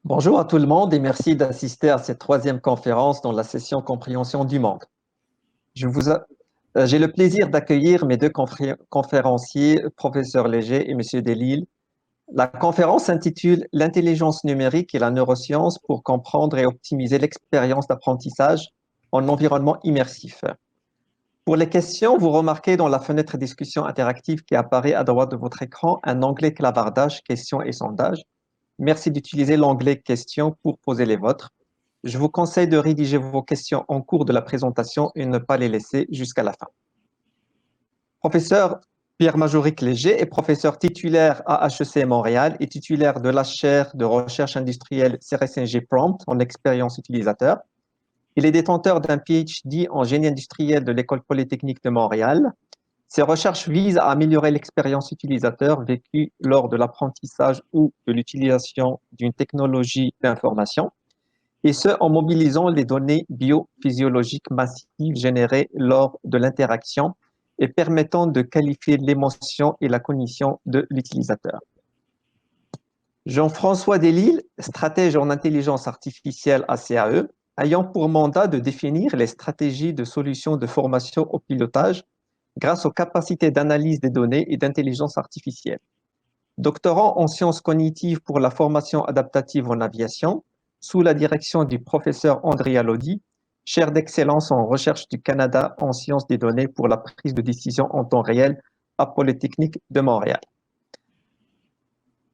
Bonjour à tout le monde et merci d'assister à cette troisième conférence dans la session Compréhension du monde. Je vous a- J'ai le plaisir d'accueillir mes deux conférenciers, professeur Léger et monsieur Delisle. La conférence s'intitule L'intelligence numérique et la neuroscience pour comprendre et optimiser l'expérience d'apprentissage en environnement immersif. Pour les questions, vous remarquez dans la fenêtre discussion interactive qui apparaît à droite de votre écran un onglet clavardage, questions et sondages. Merci d'utiliser l'onglet questions pour poser les vôtres. Je vous conseille de rédiger vos questions en cours de la présentation et ne pas les laisser jusqu'à la fin. Professeur Pierre-Majoric Léger est professeur titulaire à HEC Montréal et titulaire de la chaire de recherche industrielle CRSNG Prompt en expérience utilisateur. Il est détenteur d'un PhD en génie industriel de l'École polytechnique de Montréal. Ses recherches visent à améliorer l'expérience utilisateur vécue lors de l'apprentissage ou de l'utilisation d'une technologie d'information, et ce, en mobilisant les données biophysiologiques massives générées lors de l'interaction et permettant de qualifier l'émotion et la cognition de l'utilisateur. Jean-François Delisle, stratège en intelligence artificielle à CAE, ayant pour mandat de définir les stratégies de solutions de formation au pilotage grâce aux capacités d'analyse des données et d'intelligence artificielle. Doctorant en sciences cognitives pour la formation adaptative en aviation, sous la direction du professeur Andrea Lodi, chaire d'excellence en recherche du Canada en sciences des données pour la prise de décision en temps réel à Polytechnique de Montréal.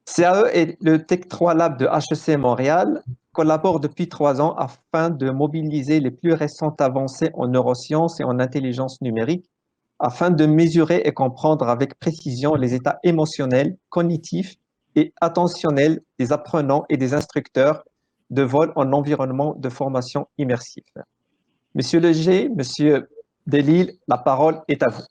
CAE et le Tech 3 Lab de HEC Montréal collaborent depuis 3 ans afin de mobiliser les plus récentes avancées en neurosciences et en intelligence numérique afin de mesurer et comprendre avec précision les états émotionnels, cognitifs et attentionnels des apprenants et des instructeurs de vol en environnement de formation immersif. Monsieur Leger, Monsieur Delisle, la parole est à vous.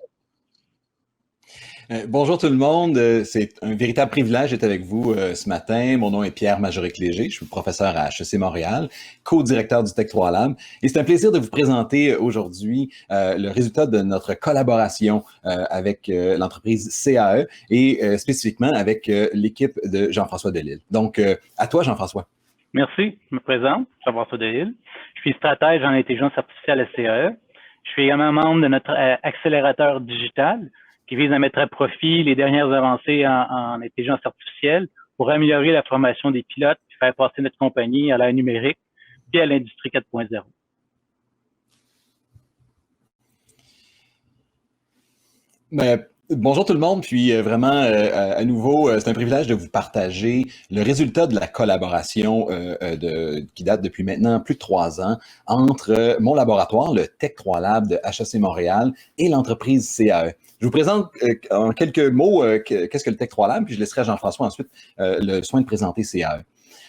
Bonjour tout le monde, c'est un véritable privilège d'être avec vous ce matin. Mon nom est Pierre Majoric Léger, je suis professeur à HEC Montréal, co-directeur du Tech 3 Lab, et c'est un plaisir de vous présenter aujourd'hui le résultat de notre collaboration avec l'entreprise CAE et spécifiquement avec l'équipe de Jean-François Delisle. Donc, à toi Jean-François. Merci, je me présente, Jean-François Delisle. Je suis stratège en intelligence artificielle à CAE. Je suis également membre de notre accélérateur digital qui vise à mettre à profit les dernières avancées en intelligence artificielle pour améliorer la formation des pilotes et faire passer notre compagnie à l'ère numérique puis à l'industrie 4.0. Bonjour tout le monde, puis vraiment à nouveau, c'est un privilège de vous partager le résultat de la collaboration qui date depuis maintenant plus de 3 ans entre mon laboratoire, le Tech 3 Lab de HEC Montréal et l'entreprise CAE. Je vous présente en quelques mots qu'est-ce que le Tech 3 Lab, puis je laisserai à Jean-François ensuite le soin de présenter CAE.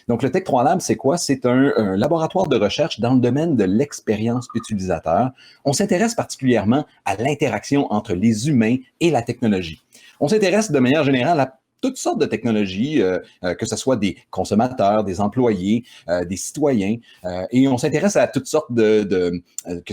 Donc, le Tech 3 Lab, c'est quoi? C'est un laboratoire de recherche dans le domaine de l'expérience utilisateur. On s'intéresse particulièrement à l'interaction entre les humains et la technologie. On s'intéresse de manière générale à toutes sortes de technologies, que ce soit des consommateurs, des employés, des citoyens, et on s'intéresse à toutes sortes que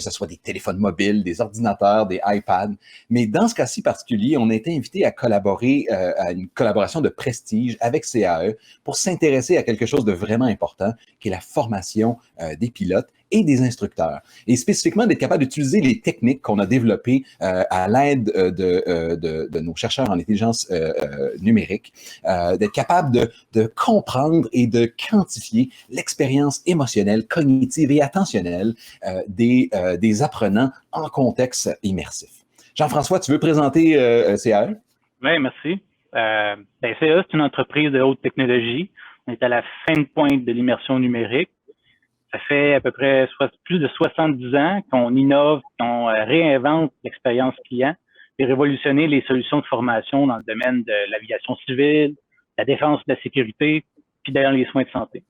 ce soit des téléphones mobiles, des ordinateurs, des iPads. Mais dans ce cas-ci particulier, on a été invité à collaborer à une collaboration de prestige avec CAE pour s'intéresser à quelque chose de vraiment important, qui est la formation des pilotes et des instructeurs. Et spécifiquement, d'être capable d'utiliser les techniques qu'on a développées à l'aide de nos chercheurs en intelligence numérique, d'être capable de comprendre et de quantifier l'expérience émotionnelle, cognitive et attentionnelle des apprenants en contexte immersif. Jean-François, tu veux présenter CAE? Oui, merci. CAE, c'est une entreprise de haute technologie. On est à la fin de pointe de l'immersion numérique. Ça fait à peu près plus de 70 ans qu'on innove, qu'on réinvente l'expérience client et révolutionner les solutions de formation dans le domaine de l'aviation civile, la défense, de la sécurité, puis dans les soins de santé.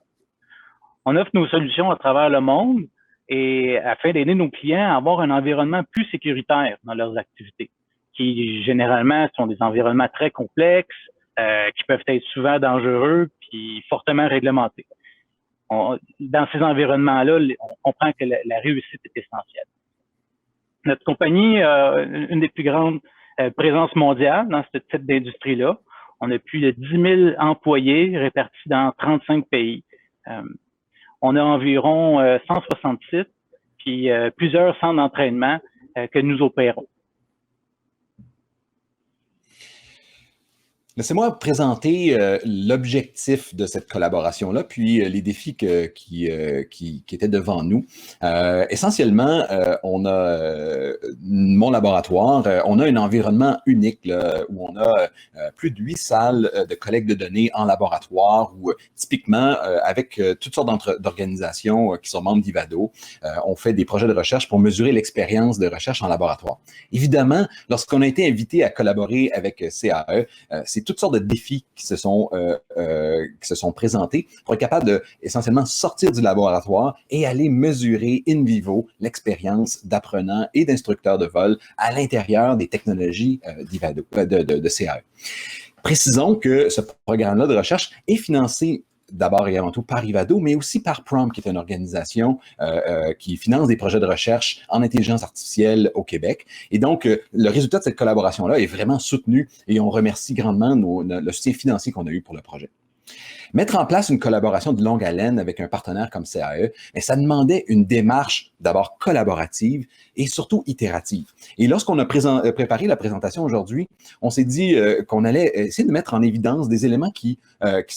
On offre nos solutions à travers le monde et afin d'aider nos clients à avoir un environnement plus sécuritaire dans leurs activités, qui généralement sont des environnements très complexes, qui peuvent être souvent dangereux puis fortement réglementés. Dans ces environnements-là, on comprend que la réussite est essentielle. Notre compagnie a une des plus grandes présences mondiales dans ce type d'industrie-là. On a plus de 10 000 employés répartis dans 35 pays. On a environ 160 sites, puis plusieurs centres d'entraînement que nous opérons. Laissez-moi présenter l'objectif de cette collaboration-là, puis les défis qui étaient devant nous. Essentiellement, on a mon laboratoire, on a un environnement unique là, où on a plus de 8 salles de collecte de données en laboratoire, où typiquement, avec toutes sortes d'organisations qui sont membres d'Ivado, on fait des projets de recherche pour mesurer l'expérience de recherche en laboratoire. Évidemment, lorsqu'on a été invité à collaborer avec CAE, c'est toutes sortes de défis qui se sont présentés pour être capable de essentiellement sortir du laboratoire et aller mesurer in vivo l'expérience d'apprenants et d'instructeurs de vol à l'intérieur des technologies d'Ivado, de CAE. Précisons que ce programme-là de recherche est financé d'abord et avant tout par Ivado, mais aussi par PROM, qui est une organisation qui finance des projets de recherche en intelligence artificielle au Québec. Et donc, le résultat de cette collaboration-là est vraiment soutenu et on remercie grandement le soutien financier qu'on a eu pour le projet. Mettre en place une collaboration de longue haleine avec un partenaire comme CAE, ça demandait une démarche d'abord collaborative et surtout itérative. Et lorsqu'on a préparé la présentation aujourd'hui, on s'est dit qu'on allait essayer de mettre en évidence des éléments qui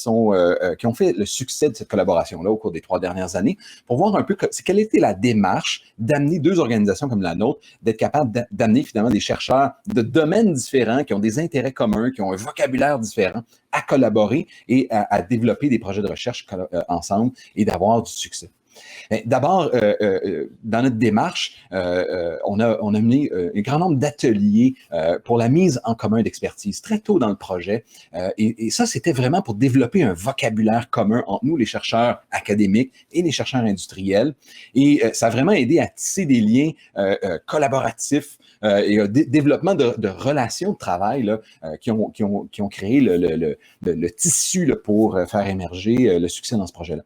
ont fait le succès de cette collaboration-là au cours des 3 dernières années, pour voir un peu quelle était la démarche d'amener 2 organisations comme la nôtre, d'être capable d'amener finalement des chercheurs de domaines différents, qui ont des intérêts communs, qui ont un vocabulaire différent, à collaborer et à développer des projets de recherche ensemble et d'avoir du succès. D'abord, dans notre démarche, on a mené un grand nombre d'ateliers pour la mise en commun d'expertise très tôt dans le projet. Et ça, c'était vraiment pour développer un vocabulaire commun entre nous, les chercheurs académiques et les chercheurs industriels. Et ça a vraiment aidé à tisser des liens collaboratifs et un développement de relations de travail là, qui ont créé le tissu là, pour faire émerger le succès dans ce projet-là.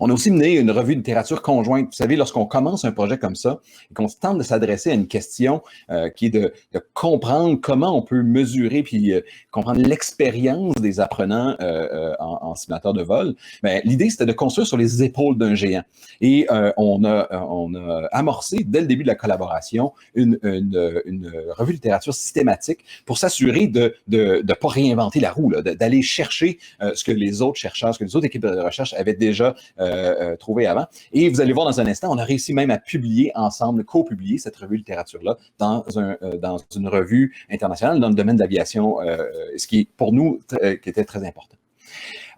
On a aussi mené une revue de littérature conjointe. Vous savez, lorsqu'on commence un projet comme ça et qu'on se tente de s'adresser à une question qui est de comprendre comment on peut mesurer puis comprendre l'expérience des apprenants en simulateur de vol, ben, l'idée, c'était de construire sur les épaules d'un géant. Et on a amorcé, dès le début de la collaboration, une revue de littérature systématique pour s'assurer de ne pas réinventer la roue, d'aller chercher ce que les autres chercheurs, ce que les autres équipes de recherche avaient déjà trouvé avant. Et vous allez voir dans un instant, on a réussi même à publier ensemble, co-publier cette revue de littérature-là dans une revue internationale dans le domaine de l'aviation, ce qui est pour nous qui était très important.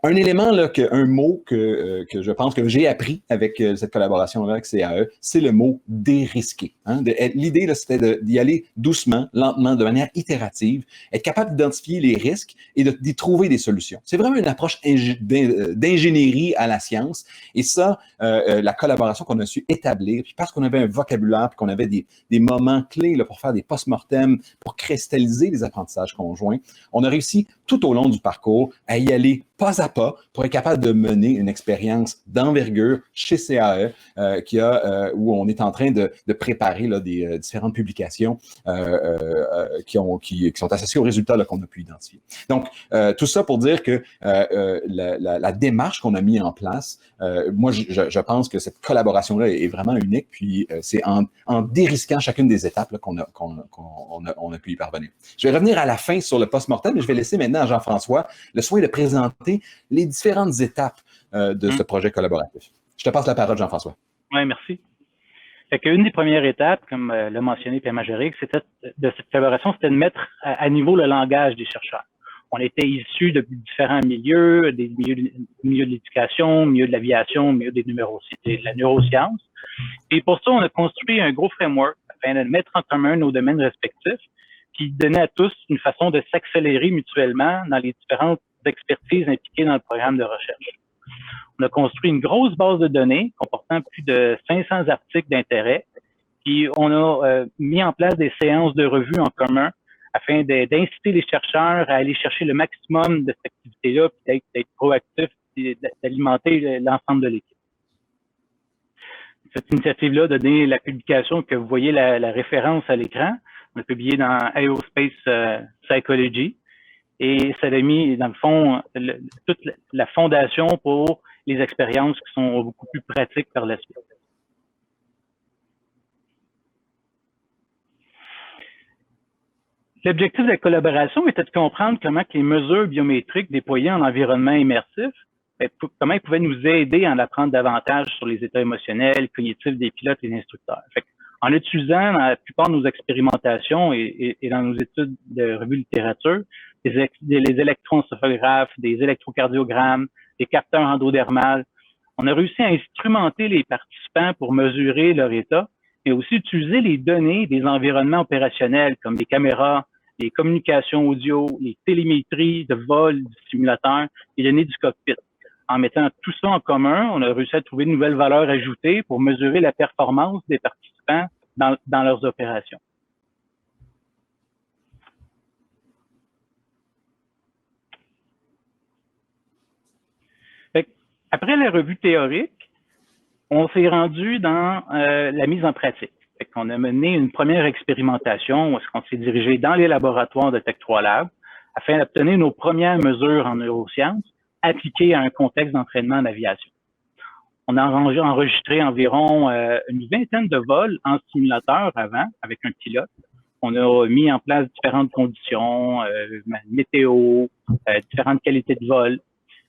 Un élément, là, un mot que je pense que j'ai appris avec cette collaboration-là avec CAE, c'est le mot dérisquer. Hein? L'idée, c'était d'y aller doucement, lentement, de manière itérative, être capable d'identifier les risques et d'y trouver des solutions. C'est vraiment une approche d'ingénierie à la science. Et ça, la collaboration qu'on a su établir, puis parce qu'on avait un vocabulaire, puis qu'on avait des moments clés là, pour faire des post-mortem, pour cristalliser les apprentissages conjoints, on a réussi tout au long du parcours à y aller pas à pas pour être capable de mener une expérience d'envergure chez CAE où on est en train de préparer là, des différentes publications qui sont associées aux résultats qu'on a pu identifier. Donc, tout ça pour dire que la démarche qu'on a mis en place, moi, je pense que cette collaboration-là est vraiment unique, puis c'est en dérisquant chacune des étapes là, qu'on a pu y parvenir. Je vais revenir à la fin sur le post-mortem, mais je vais laisser maintenant à Jean-François le soin de présenter les différentes étapes de ce projet collaboratif. Je te passe la parole, Jean-François. Oui, merci. Une des premières étapes, comme l'a mentionné Pierre Majoric, de cette collaboration, c'était de mettre à niveau le langage des chercheurs. On était issus de différents milieux, des milieux de l'éducation, milieu de l'aviation, milieu de la neuroscience. Et pour ça, on a construit un gros framework afin de mettre en commun nos domaines respectifs qui donnait à tous une façon de s'accélérer mutuellement dans les différentes expertises impliquées dans le programme de recherche. On a construit une grosse base de données comportant plus de 500 articles d'intérêt, puis on a mis en place des séances de revue en commun afin d'inciter les chercheurs à aller chercher le maximum de cette activité-là, puis d'être proactifs et d'alimenter l'ensemble de l'équipe. Cette initiative-là a donné la publication que vous voyez la référence à l'écran. On a publié dans Aerospace Psychology et ça a mis, dans le fond, toute la fondation pour les expériences qui sont beaucoup plus pratiques par la suite. L'objectif de la collaboration était de comprendre comment les mesures biométriques déployées en environnement immersif, comment elles pouvaient nous aider à en apprendre davantage sur les états émotionnels, cognitifs des pilotes et des instructeurs. En utilisant dans la plupart de nos expérimentations et dans nos études de revue littérature, les électroencéphalographes, des électrocardiogrammes, des capteurs endodermales, on a réussi à instrumenter les participants pour mesurer leur état, mais aussi utiliser les données des environnements opérationnels comme les caméras, les communications audio, les télémétries de vol du simulateur, les données du cockpit. En mettant tout ça en commun, on a réussi à trouver de nouvelles valeurs ajoutées pour mesurer la performance des participants dans leurs opérations. Après la revue théorique, on s'est rendu dans la mise en pratique. On a mené une première expérimentation où on s'est dirigé dans les laboratoires de Tech3 Lab afin d'obtenir nos premières mesures en neurosciences appliquées à un contexte d'entraînement en aviation. On a enregistré environ une vingtaine de vols en simulateur avant avec un pilote. On a mis en place différentes conditions, météo, différentes qualités de vol.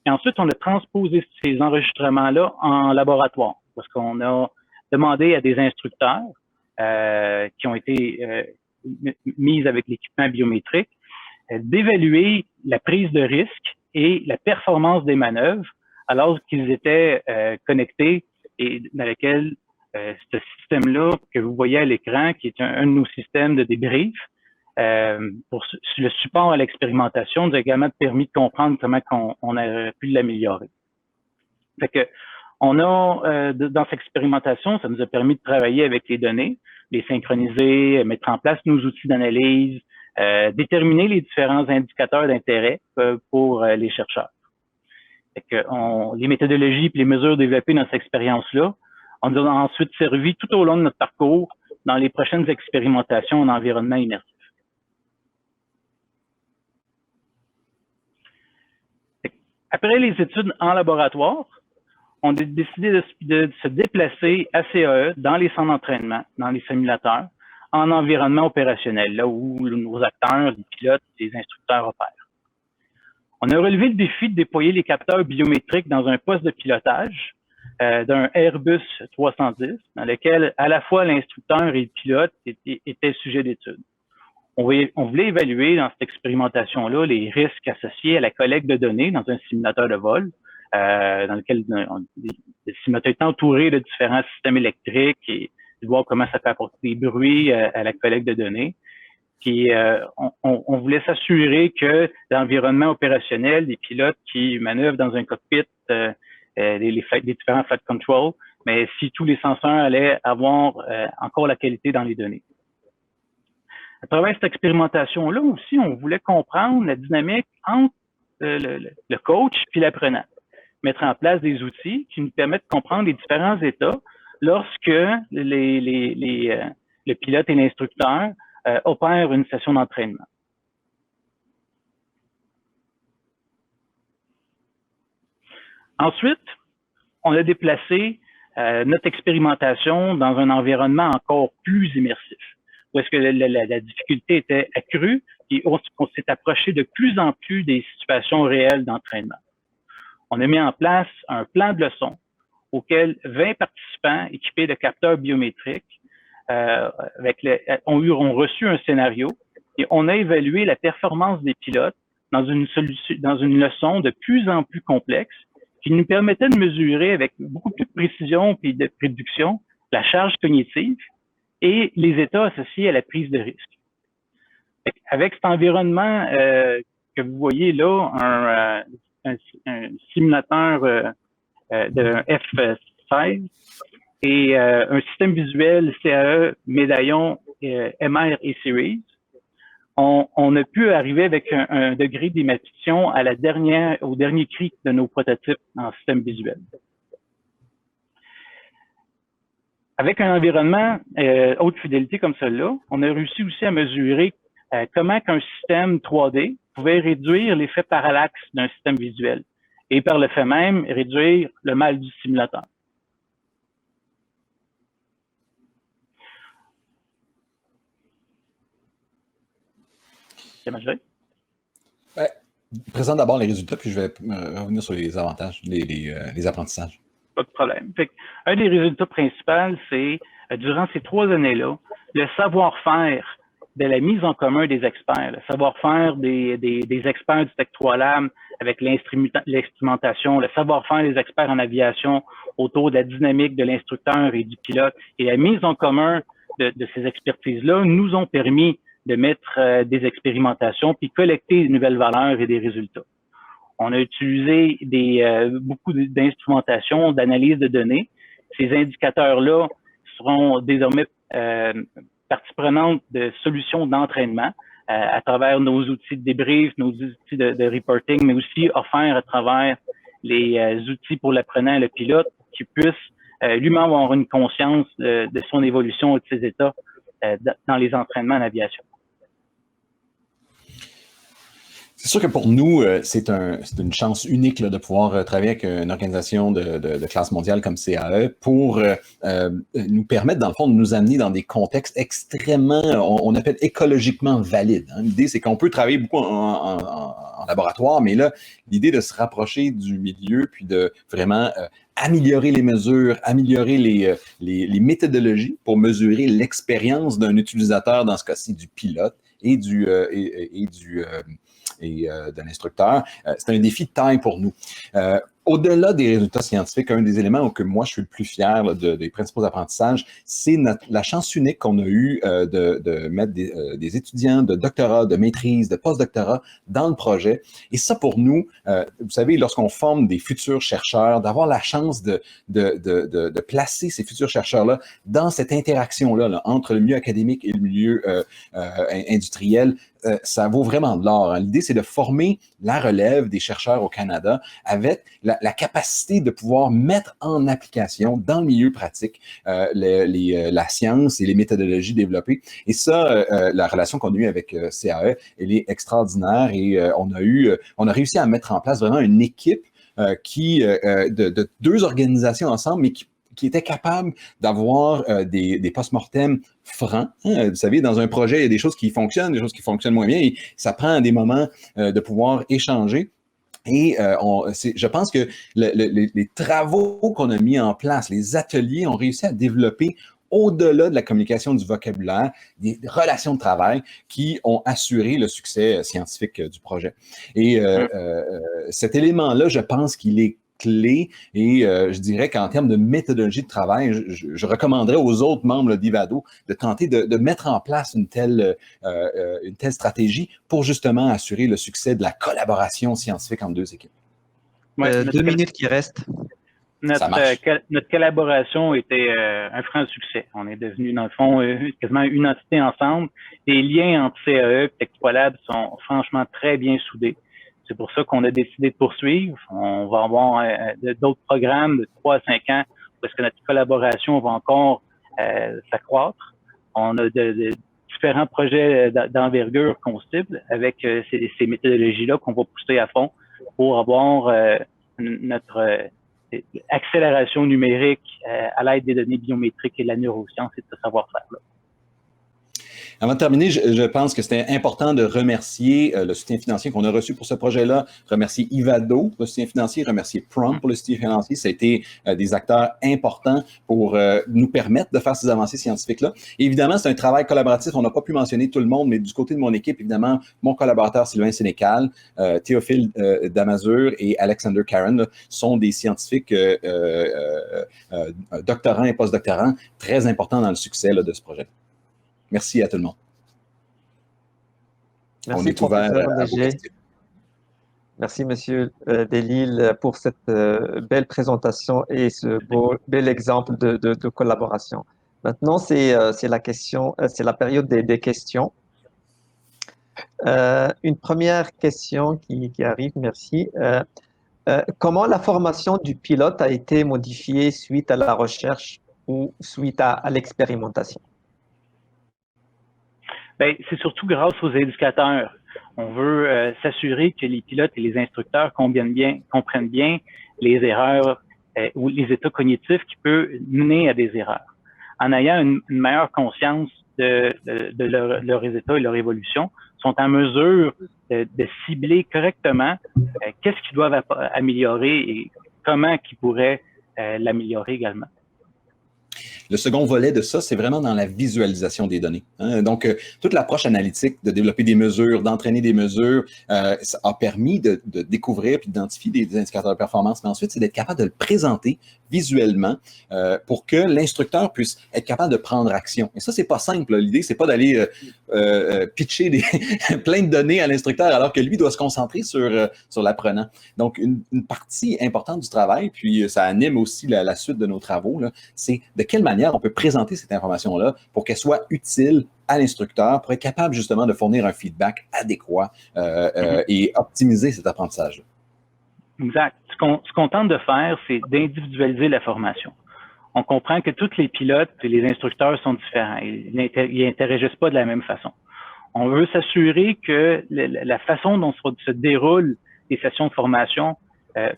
Et ensuite, on a transposé ces enregistrements-là en laboratoire parce qu'on a demandé à des instructeurs qui ont été mis avec l'équipement biométrique d'évaluer la prise de risque et la performance des manœuvres alors qu'ils étaient connectés et dans lequel ce système-là que vous voyez à l'écran, qui est un de nos systèmes de débrief, pour le support à l'expérimentation, nous a également permis de comprendre comment on aurait pu l'améliorer. Fait que on a, dans cette expérimentation, ça nous a permis de travailler avec les données, les synchroniser, mettre en place nos outils d'analyse, déterminer les différents indicateurs d'intérêt pour les chercheurs. Fait que les méthodologies et les mesures développées dans cette expérience-là, on nous a ensuite servi tout au long de notre parcours dans les prochaines expérimentations en environnement immersif. Après les études en laboratoire, on a décidé de se déplacer à CAE dans les centres d'entraînement, dans les simulateurs, en environnement opérationnel, là où nos acteurs, les pilotes, les instructeurs opèrent. On a relevé le défi de déployer les capteurs biométriques dans un poste de pilotage d'un Airbus 310, dans lequel à la fois l'instructeur et le pilote étaient sujets d'étude. On voulait évaluer dans cette expérimentation-là les risques associés à la collecte de données dans un simulateur de vol, dans lequel le simulateur est entouré de différents systèmes électriques et de voir comment ça peut apporter des bruits à la collecte de données. Puis on voulait s'assurer que l'environnement opérationnel des pilotes qui manœuvrent dans un cockpit, des différents flight control, mais si tous les senseurs allaient avoir encore la qualité dans les données. À travers cette expérimentation-là aussi, on voulait comprendre la dynamique entre le coach puis l'apprenant. Mettre en place des outils qui nous permettent de comprendre les différents états lorsque le pilote et l'instructeur opèrent une session d'entraînement. Ensuite, on a déplacé notre expérimentation dans un environnement encore plus immersif, où est-ce que la difficulté était accrue et on s'est approché de plus en plus des situations réelles d'entraînement. On a mis en place un plan de leçon auquel 20 participants équipés de capteurs biométriques ont reçu un scénario et on a évalué la performance des pilotes dans une leçon de plus en plus complexe qui nous permettait de mesurer avec beaucoup plus de précision et de prédiction la charge cognitive et les états associés à la prise de risque. Avec cet environnement que vous voyez là, un simulateur de F-16 et un système visuel CAE, médaillon, MR et Series, on a pu arriver avec un degré d'immersion au dernier cri de nos prototypes en système visuel. Avec un environnement haute fidélité comme celui-là, on a réussi aussi à mesurer comment qu'un système 3D pouvait réduire l'effet parallaxe d'un système visuel et par le fait même, réduire le mal du simulateur. C'est majeur? Ouais. Présente d'abord les résultats, puis je vais revenir sur les avantages, les apprentissages. Pas de problème. Fait un des résultats principaux, c'est, durant ces 3 années-là, le savoir-faire de la mise en commun des experts, le savoir-faire des experts du Tech 3 Lab avec l'instrumentation, le savoir-faire des experts en aviation autour de la dynamique de l'instructeur et du pilote, et la mise en commun de ces expertises-là nous ont permis de mettre des expérimentations puis collecter de nouvelles valeurs et des résultats. On a utilisé beaucoup d'instrumentation, d'analyse de données. Ces indicateurs-là seront désormais partie prenante de solutions d'entraînement à travers nos outils de débrief, nos outils de reporting, mais aussi offerts à travers les outils pour l'apprenant et le pilote qui puisse lui-même avoir une conscience de son évolution et de ses états dans les entraînements en aviation. C'est sûr que pour nous, c'est une chance unique là, de pouvoir travailler avec une organisation de classe mondiale comme CAE pour nous permettre, dans le fond, de nous amener dans des contextes extrêmement, on appelle écologiquement valides. Hein. L'idée, c'est qu'on peut travailler beaucoup en laboratoire, mais là, l'idée de se rapprocher du milieu, puis de vraiment améliorer les mesures, améliorer les méthodologies pour mesurer l'expérience d'un utilisateur, dans ce cas-ci du pilote et de l'instructeur, c'est un défi de taille pour nous. Au-delà des résultats scientifiques, un des éléments que moi je suis le plus fier là, des principaux apprentissages, c'est la chance unique qu'on a eue de mettre des étudiants de doctorat, de maîtrise, de post-doctorat dans le projet. Et ça pour nous, vous savez, lorsqu'on forme des futurs chercheurs, d'avoir la chance de placer ces futurs chercheurs-là dans cette interaction-là là, entre le milieu académique et le milieu industriel, ça vaut vraiment de l'or. Hein. L'idée, c'est de former la relève des chercheurs au Canada avec la capacité de pouvoir mettre en application dans le milieu pratique la science et les méthodologies développées. Et ça, la relation qu'on a eue avec CAE, elle est extraordinaire et on a réussi à mettre en place vraiment une équipe de 2 organisations ensemble, mais qui était capable d'avoir des post-mortem francs. Hein? Vous savez, dans un projet, il y a des choses qui fonctionnent, des choses qui fonctionnent moins bien, et ça prend des moments de pouvoir échanger. Et je pense que les travaux qu'on a mis en place, les ateliers, ont réussi à développer au-delà de la communication du vocabulaire, des relations de travail qui ont assuré le succès scientifique du projet. Et cet élément-là, je pense qu'il est clé et je dirais qu'en termes de méthodologie de travail, je recommanderais aux autres membres d'Ivado de tenter de mettre en place une telle stratégie pour justement assurer le succès de la collaboration scientifique entre 2 équipes. Ouais, 2 minutes qui restent. Notre collaboration était un franc succès. On est devenu, dans le fond, quasiment une entité ensemble. Les liens entre CAE et Tech 3 Lab sont franchement très bien soudés. C'est pour ça qu'on a décidé de poursuivre. On va avoir d'autres programmes de 3 à 5 ans parce que notre collaboration va encore s'accroître. On a de différents projets d'envergure qu'on cible avec ces méthodologies-là qu'on va pousser à fond pour avoir notre accélération numérique à l'aide des données biométriques et de la neuroscience et de ce savoir-faire-là. Avant de terminer, je pense que c'était important de remercier le soutien financier qu'on a reçu pour ce projet-là, remercier Ivado pour le soutien financier, remercier Prom pour le soutien financier. Ça a été des acteurs importants pour nous permettre de faire ces avancées scientifiques-là. Et évidemment, c'est un travail collaboratif. On n'a pas pu mentionner tout le monde, mais du côté de mon équipe, évidemment, mon collaborateur Sylvain Sénécal, Théophile Damazur et Alexander Karen là, sont des scientifiques doctorants et post-doctorants très importants dans le succès là, de ce projet. Merci à tout le monde. Merci, on est ouvert à vos questions. Merci, Monsieur Delisle, pour cette belle présentation et ce bel exemple de collaboration. Maintenant, c'est la période des questions. Une première question qui arrive, merci. Comment la formation du pilote a été modifiée suite à la recherche ou suite à l'expérimentation? Bien, c'est surtout grâce aux indicateurs. On veut s'assurer que les pilotes et les instructeurs comprennent bien les erreurs ou les états cognitifs qui peuvent mener à des erreurs. En ayant une meilleure conscience de leurs états et leur évolution, sont en mesure de cibler correctement qu'est-ce qu'ils doivent améliorer et comment ils pourraient l'améliorer également. Le second volet de ça, c'est vraiment dans la visualisation des données. Donc, toute l'approche analytique de développer des mesures, d'entraîner des mesures, ça a permis de découvrir et d'identifier des indicateurs de performance. Mais ensuite, c'est d'être capable de le présenter visuellement pour que l'instructeur puisse être capable de prendre action. Et ça, c'est pas simple. L'idée, c'est pas d'aller pitcher plein de données à l'instructeur alors que lui doit se concentrer sur l'apprenant. Donc, une partie importante du travail, puis ça anime aussi la suite de nos travaux, c'est de quelle manière on peut présenter cette information-là pour qu'elle soit utile à l'instructeur, pour être capable justement de fournir un feedback adéquat et optimiser cet apprentissage-là. Exact. Ce qu'on tente de faire, c'est d'individualiser la formation. On comprend que tous les pilotes et les instructeurs sont différents. Ils n'interagissent pas de la même façon. On veut s'assurer que la façon dont se déroulent les sessions de formation,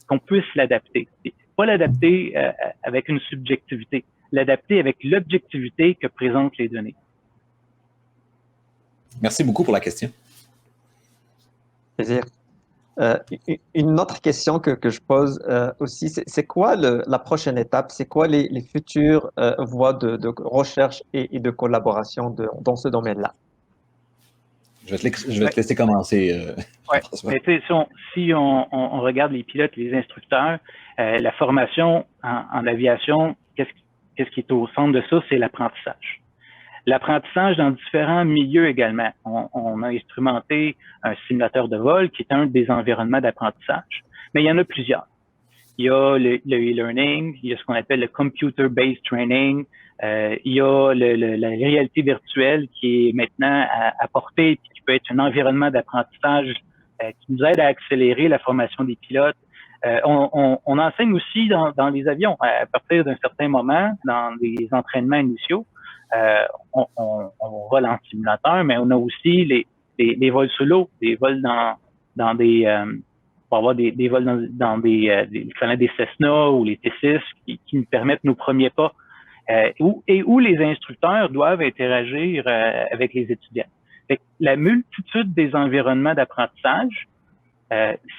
qu'on puisse l'adapter. Pas l'adapter avec une subjectivité, l'adapter avec l'objectivité que présentent les données. Merci beaucoup pour la question. Plaisir. Une autre question que je pose aussi, c'est quoi la prochaine étape? C'est quoi les futures voies de recherche et de collaboration dans ce domaine-là? Je vais te laisser commencer, François. Mais si on regarde les pilotes et les instructeurs, la formation en aviation, qu'est-ce qui est au centre de ça? C'est l'apprentissage. L'apprentissage dans différents milieux également. On a instrumenté un simulateur de vol qui est un des environnements d'apprentissage, mais il y en a plusieurs. Il y a le e-learning, il y a ce qu'on appelle le computer-based training, il y a la réalité virtuelle qui est maintenant apportée et qui peut être un environnement d'apprentissage qui nous aide à accélérer la formation des pilotes. On enseigne aussi dans les avions. À partir d'un certain moment, dans des entraînements initiaux, on vole en simulateur, mais on a aussi les vols solo, des vols dans des pour avoir des vols dans des Cessna ou les T6 qui nous permettent nos premiers pas où les instructeurs doivent interagir avec les étudiants. Fait que la multitude des environnements d'apprentissage,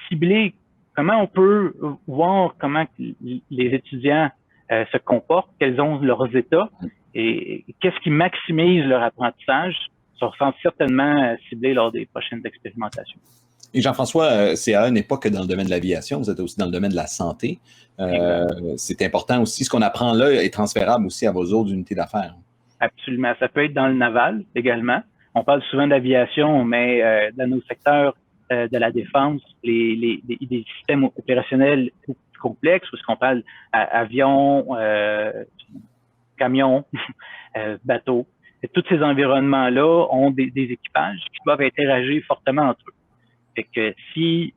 cibler comment on peut voir comment les étudiants se comportent, quels sont leurs états et qu'est-ce qui maximise leur apprentissage, sera certainement ciblé lors des prochaines expérimentations. Et Jean-François, CAE n'est pas que dans le domaine de l'aviation, vous êtes aussi dans le domaine de la santé. C'est important aussi. Ce qu'on apprend là est transférable aussi à vos autres unités d'affaires. Absolument. Ça peut être dans le naval également. On parle souvent d'aviation, mais dans nos secteurs de la défense, des systèmes opérationnels plus complexes, où ce qu'on parle avion, camion, bateau. Et tous ces environnements-là ont des équipages qui doivent interagir fortement entre eux. Fait que si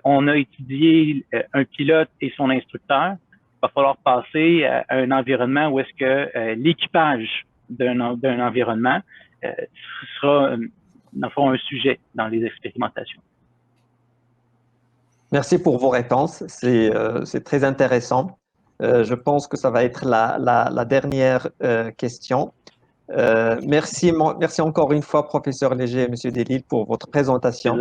on a étudié un pilote et son instructeur, il va falloir passer à un environnement où est-ce que l'équipage d'un environnement sera dans le fond un sujet dans les expérimentations. Merci pour vos réponses, c'est très intéressant. Je pense que ça va être la dernière question. Merci encore une fois, professeur Léger et monsieur Delisle, pour votre présentation.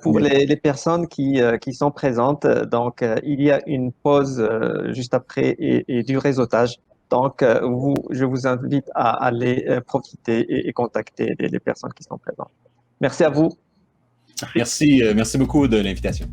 Pour les personnes qui sont présentes, donc il y a une pause juste après et du réseautage. Donc, je vous invite à aller profiter et contacter les personnes qui sont présentes. Merci à vous. Merci beaucoup de l'invitation.